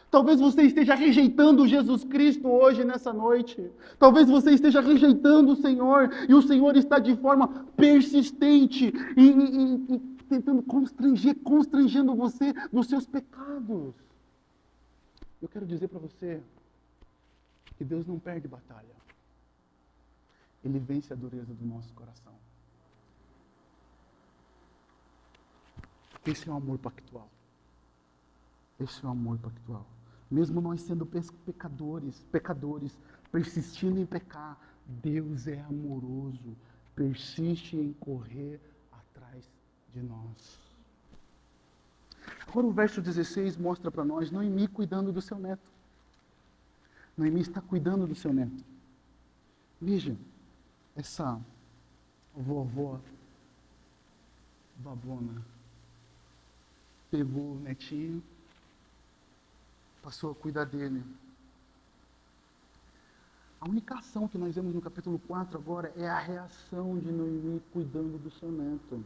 Talvez você esteja rejeitando Jesus Cristo hoje, nessa noite. Talvez você esteja rejeitando o Senhor, e o Senhor está de forma persistente e tentando constrangendo você nos seus pecados. Eu quero dizer para você que Deus não perde batalha. Ele vence a dureza do nosso coração. Esse é o amor pactual. Esse é o amor pactual. Mesmo nós sendo pecadores, persistindo em pecar, Deus é amoroso, persiste em correr atrás de nós. Agora o verso 16 mostra para nós Noemi cuidando do seu neto. Noemi está cuidando do seu neto. Veja, essa vovó babona pegou o netinho, passou a cuidar dele. A única ação que nós vemos no capítulo 4 agora é a reação de Noemi cuidando do seu neto.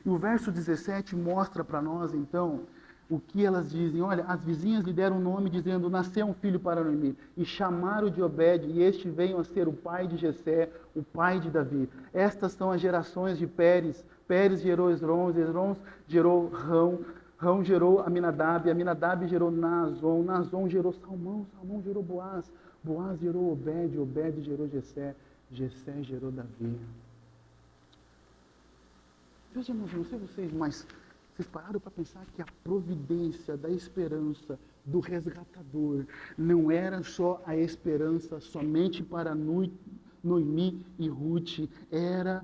E o verso 17 mostra para nós, então, o que elas dizem. Olha, as vizinhas lhe deram um nome dizendo, nasceu um filho para Noemi, e chamaram de Obed, e este veio a ser o pai de Jessé, o pai de Davi. Estas são as gerações de Pérez. Pérez gerou Esrom, Esrom gerou Rão, Rão gerou Aminadab, Aminadab gerou Naazon, Naazon gerou Salmão, Salmão gerou Boaz, Boaz gerou Obed, Obed gerou Jessé, Jessé gerou Davi. Veja, meus irmãos, não sei vocês, mas vocês pararam para pensar que a providência da esperança do resgatador não era só a esperança somente para Noemi e Ruth, era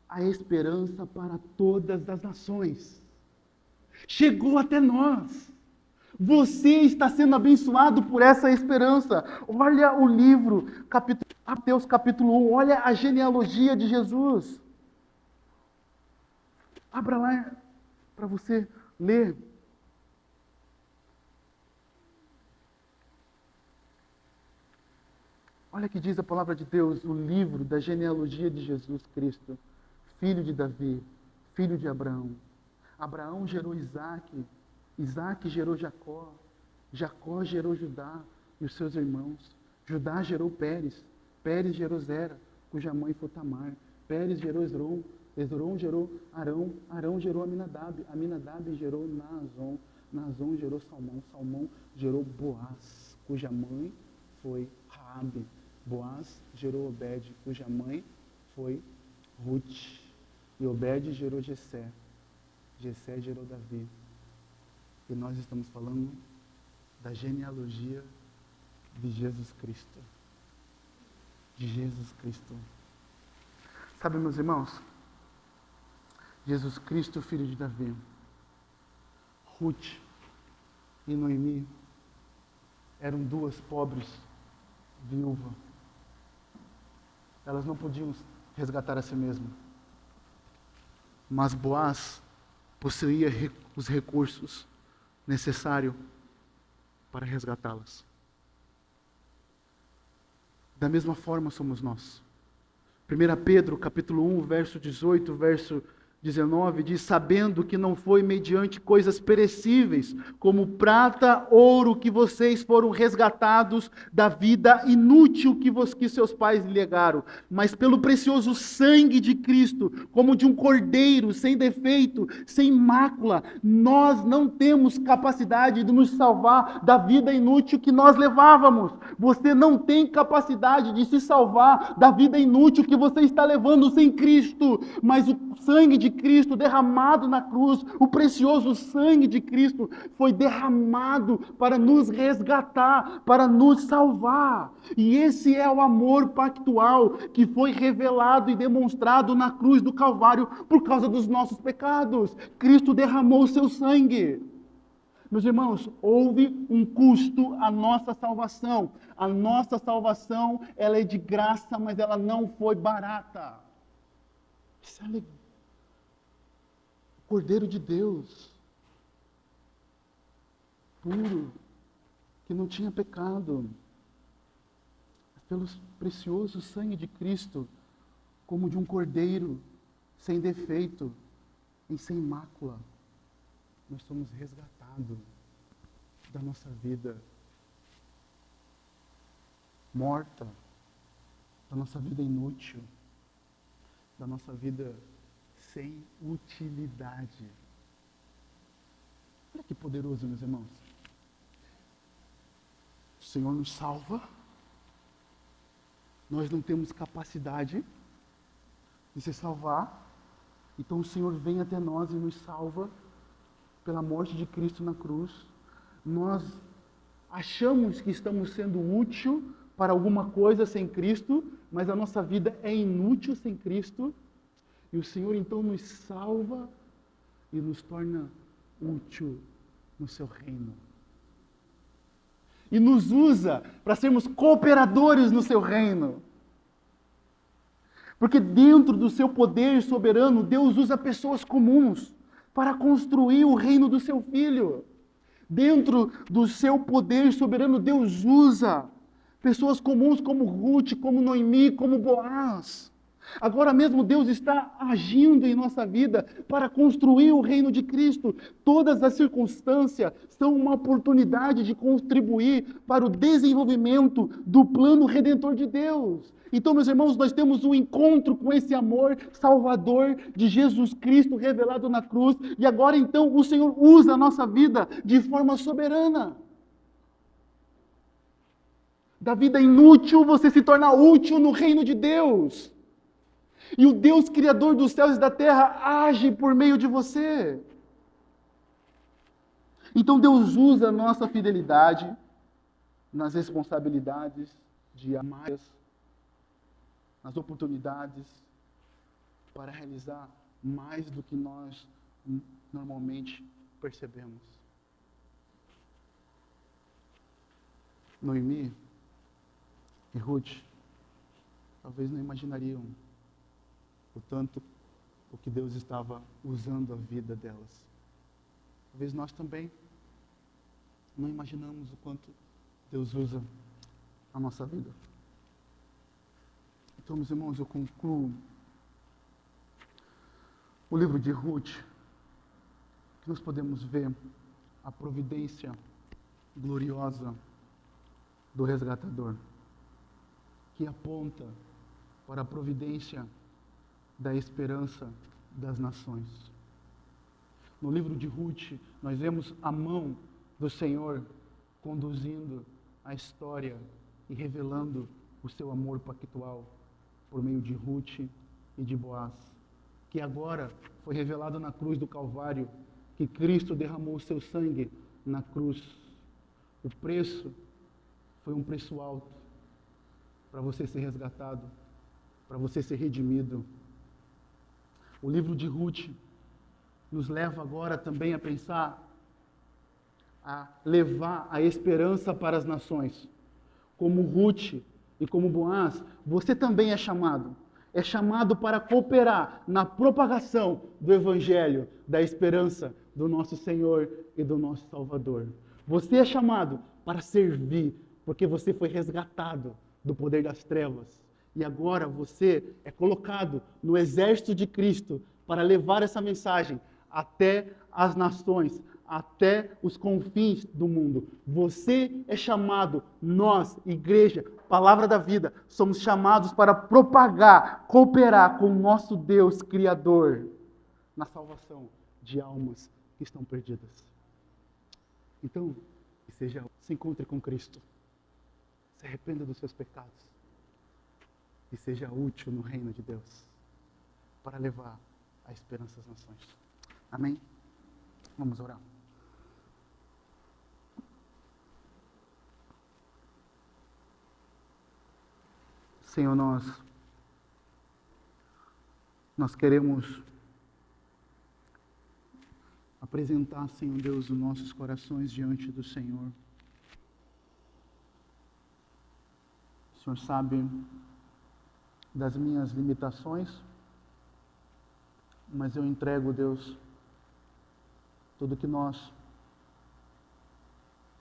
a esperança para todas as nações. Chegou até nós. Você está sendo abençoado por essa esperança. Olha o livro, Mateus capítulo 1, olha a genealogia de Jesus. Abra lá para você ler. Olha o que diz a palavra de Deus, o livro da genealogia de Jesus Cristo, filho de Davi, filho de Abraão. Abraão gerou Isaque, Isaque gerou Jacó, Jacó gerou Judá e os seus irmãos. Judá gerou Pérez, Pérez gerou Zera, cuja mãe foi Tamar. Pérez gerou Esrom, Esrom gerou Arão, Arão gerou Aminadab, Aminadab gerou Naazon, Naazon gerou Salmão, Salmão gerou Boaz, cuja mãe foi Raabe. Boaz gerou Obed, cuja mãe foi Ruth. E Obed gerou Jessé. Jessé gerou Davi. E nós estamos falando da genealogia de Jesus Cristo. De Jesus Cristo. Sabe, meus irmãos? Jesus Cristo, filho de Davi. Ruth e Noemi eram duas pobres viúvas. Elas não podiam resgatar a si mesmas. Mas Boaz possuía os recursos necessários para resgatá-las. Da mesma forma somos nós. 1 Pedro, capítulo 1, verso 18, verso 19, diz: sabendo que não foi mediante coisas perecíveis, como prata, ouro, que vocês foram resgatados da vida inútil que seus pais lhe legaram, mas pelo precioso sangue de Cristo, como de um cordeiro, sem defeito, sem mácula. Nós não temos capacidade de nos salvar da vida inútil que nós levávamos. Você não tem capacidade de se salvar da vida inútil que você está levando sem Cristo, mas o sangue de Cristo derramado na cruz, o precioso sangue de Cristo foi derramado para nos resgatar, para nos salvar. E esse é o amor pactual que foi revelado e demonstrado na cruz do Calvário por causa dos nossos pecados. Cristo derramou o seu sangue. Meus irmãos, houve um custo à nossa salvação. A nossa salvação, ela é de graça, mas ela não foi barata. Isso é legal. Cordeiro de Deus, puro, que não tinha pecado, pelo precioso sangue de Cristo, como de um cordeiro, sem defeito e sem mácula, nós somos resgatados da nossa vida morta, da nossa vida inútil, da nossa vida sem utilidade. Olha que poderoso, meus irmãos. O Senhor nos salva. Nós não temos capacidade de se salvar. Então o Senhor vem até nós e nos salva pela morte de Cristo na cruz. Nós achamos que estamos sendo útil para alguma coisa sem Cristo, mas a nossa vida é inútil sem Cristo. E o Senhor então nos salva e nos torna útil no seu reino. E nos usa para sermos cooperadores no seu reino. Porque dentro do seu poder soberano, Deus usa pessoas comuns para construir o reino do seu Filho. Dentro do seu poder soberano, Deus usa pessoas comuns como Ruth, como Noemi, como Boaz. Agora mesmo Deus está agindo em nossa vida para construir o reino de Cristo. Todas as circunstâncias são uma oportunidade de contribuir para o desenvolvimento do plano redentor de Deus. Então, meus irmãos, nós temos um encontro com esse amor salvador de Jesus Cristo revelado na cruz. E agora então o Senhor usa a nossa vida de forma soberana. Da vida inútil você se torna útil no reino de Deus. E o Deus Criador dos céus e da terra age por meio de você. Então Deus usa a nossa fidelidade nas responsabilidades de amar, nas oportunidades, para realizar mais do que nós normalmente percebemos. Noemi e Ruth talvez não imaginariam o tanto o que Deus estava usando a vida delas. Talvez nós também não imaginamos o quanto Deus usa a nossa vida. Então, meus irmãos, eu concluo o livro de Ruth, que nós podemos ver a providência gloriosa do resgatador, que aponta para a providência da esperança das nações. No livro de Ruth, nós vemos a mão do Senhor conduzindo a história e revelando o seu amor pactual por meio de Ruth e de Boaz, que agora foi revelado na cruz do Calvário, que Cristo derramou o seu sangue na cruz. O preço foi um preço alto para você ser resgatado, para você ser redimido. O livro de Ruth nos leva agora também a pensar, a levar a esperança para as nações. Como Ruth e como Boaz, você também é chamado para cooperar na propagação do Evangelho, da esperança do nosso Senhor e do nosso Salvador. Você é chamado para servir, porque você foi resgatado do poder das trevas. E agora você é colocado no exército de Cristo para levar essa mensagem até as nações, até os confins do mundo. Você é chamado, nós, igreja, Palavra da Vida, somos chamados para propagar, cooperar com o nosso Deus Criador na salvação de almas que estão perdidas. Então, se encontre com Cristo, se arrependa dos seus pecados e seja útil no reino de Deus para levar a esperança às nações. Amém? Vamos orar. Senhor, nós queremos apresentar, Senhor Deus, os nossos corações diante do Senhor. O Senhor sabe das minhas limitações, mas eu entrego, Deus, tudo que nós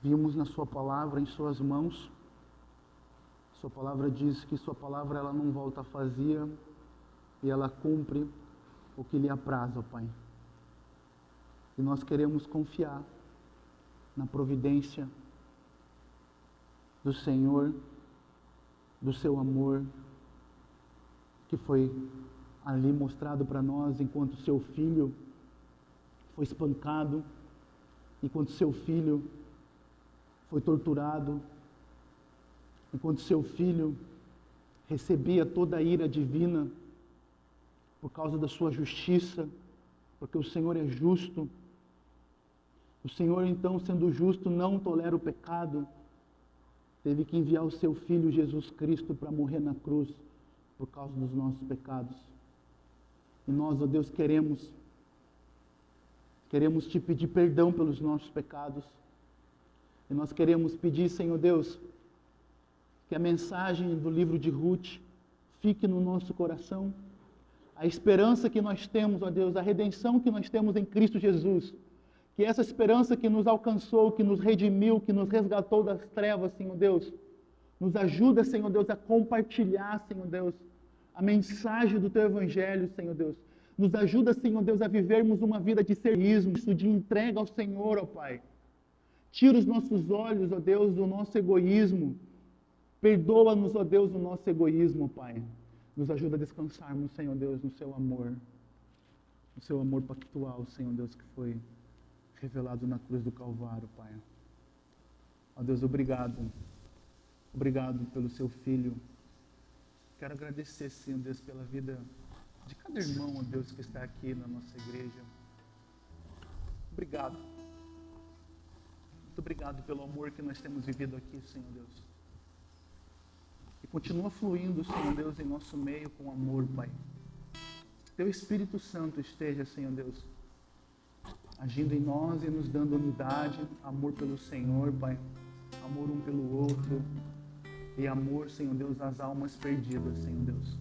vimos na Sua palavra em Suas mãos. Sua palavra diz que Sua palavra ela não volta vazia e ela cumpre o que lhe apraz, ó Pai. E nós queremos confiar na providência do Senhor, do Seu amor, que foi ali mostrado para nós enquanto Seu Filho foi espancado, enquanto Seu Filho foi torturado, enquanto Seu Filho recebia toda a ira divina por causa da Sua justiça, porque o Senhor é justo. O Senhor, então, sendo justo, não tolera o pecado, teve que enviar o Seu Filho Jesus Cristo para morrer na cruz por causa dos nossos pecados. E nós, ó Deus, queremos Te pedir perdão pelos nossos pecados. E nós queremos pedir, Senhor Deus, que a mensagem do livro de Ruth fique no nosso coração. A esperança que nós temos, ó Deus, a redenção que nós temos em Cristo Jesus. Que essa esperança que nos alcançou, que nos redimiu, que nos resgatou das trevas, Senhor Deus, nos ajuda, Senhor Deus, a compartilhar, Senhor Deus, a mensagem do Teu Evangelho, Senhor Deus. Nos ajuda, Senhor Deus, a vivermos uma vida de serviço, de entrega ao Senhor, ó Pai. Tira os nossos olhos, ó Deus, do nosso egoísmo. Perdoa-nos, ó Deus, do nosso egoísmo, ó Pai. Nos ajuda a descansarmos, Senhor Deus, no Seu amor. No Seu amor pactual, Senhor Deus, que foi revelado na cruz do Calvário, Pai. Ó Deus, obrigado. Obrigado pelo Seu Filho. Quero agradecer, Senhor Deus, pela vida de cada irmão, ó Deus, que está aqui na nossa igreja. Obrigado. Muito obrigado pelo amor que nós temos vivido aqui, Senhor Deus. E continua fluindo, Senhor Deus, em nosso meio com amor, Pai. Teu Espírito Santo esteja, Senhor Deus, agindo em nós e nos dando unidade, amor pelo Senhor, Pai, amor um pelo outro e amor, Senhor Deus, às almas perdidas, Senhor Deus.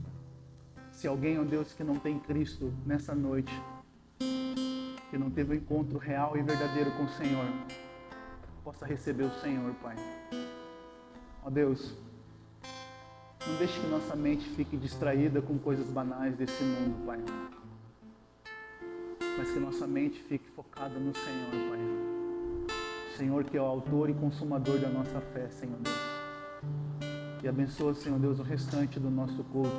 Se alguém, ó Deus, que não tem Cristo nessa noite, que não teve um encontro real e verdadeiro com o Senhor, possa receber o Senhor, Pai. Ó Deus, não deixe que nossa mente fique distraída com coisas banais desse mundo, Pai. Mas que nossa mente fique focada no Senhor, Pai. Senhor, que é o autor e consumador da nossa fé, Senhor Deus. E abençoa, Senhor Deus, o restante do nosso culto.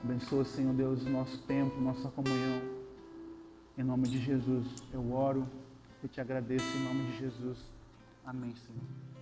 Abençoa, Senhor Deus, o nosso tempo, nossa comunhão. Em nome de Jesus, eu oro e te agradeço em nome de Jesus. Amém, Senhor.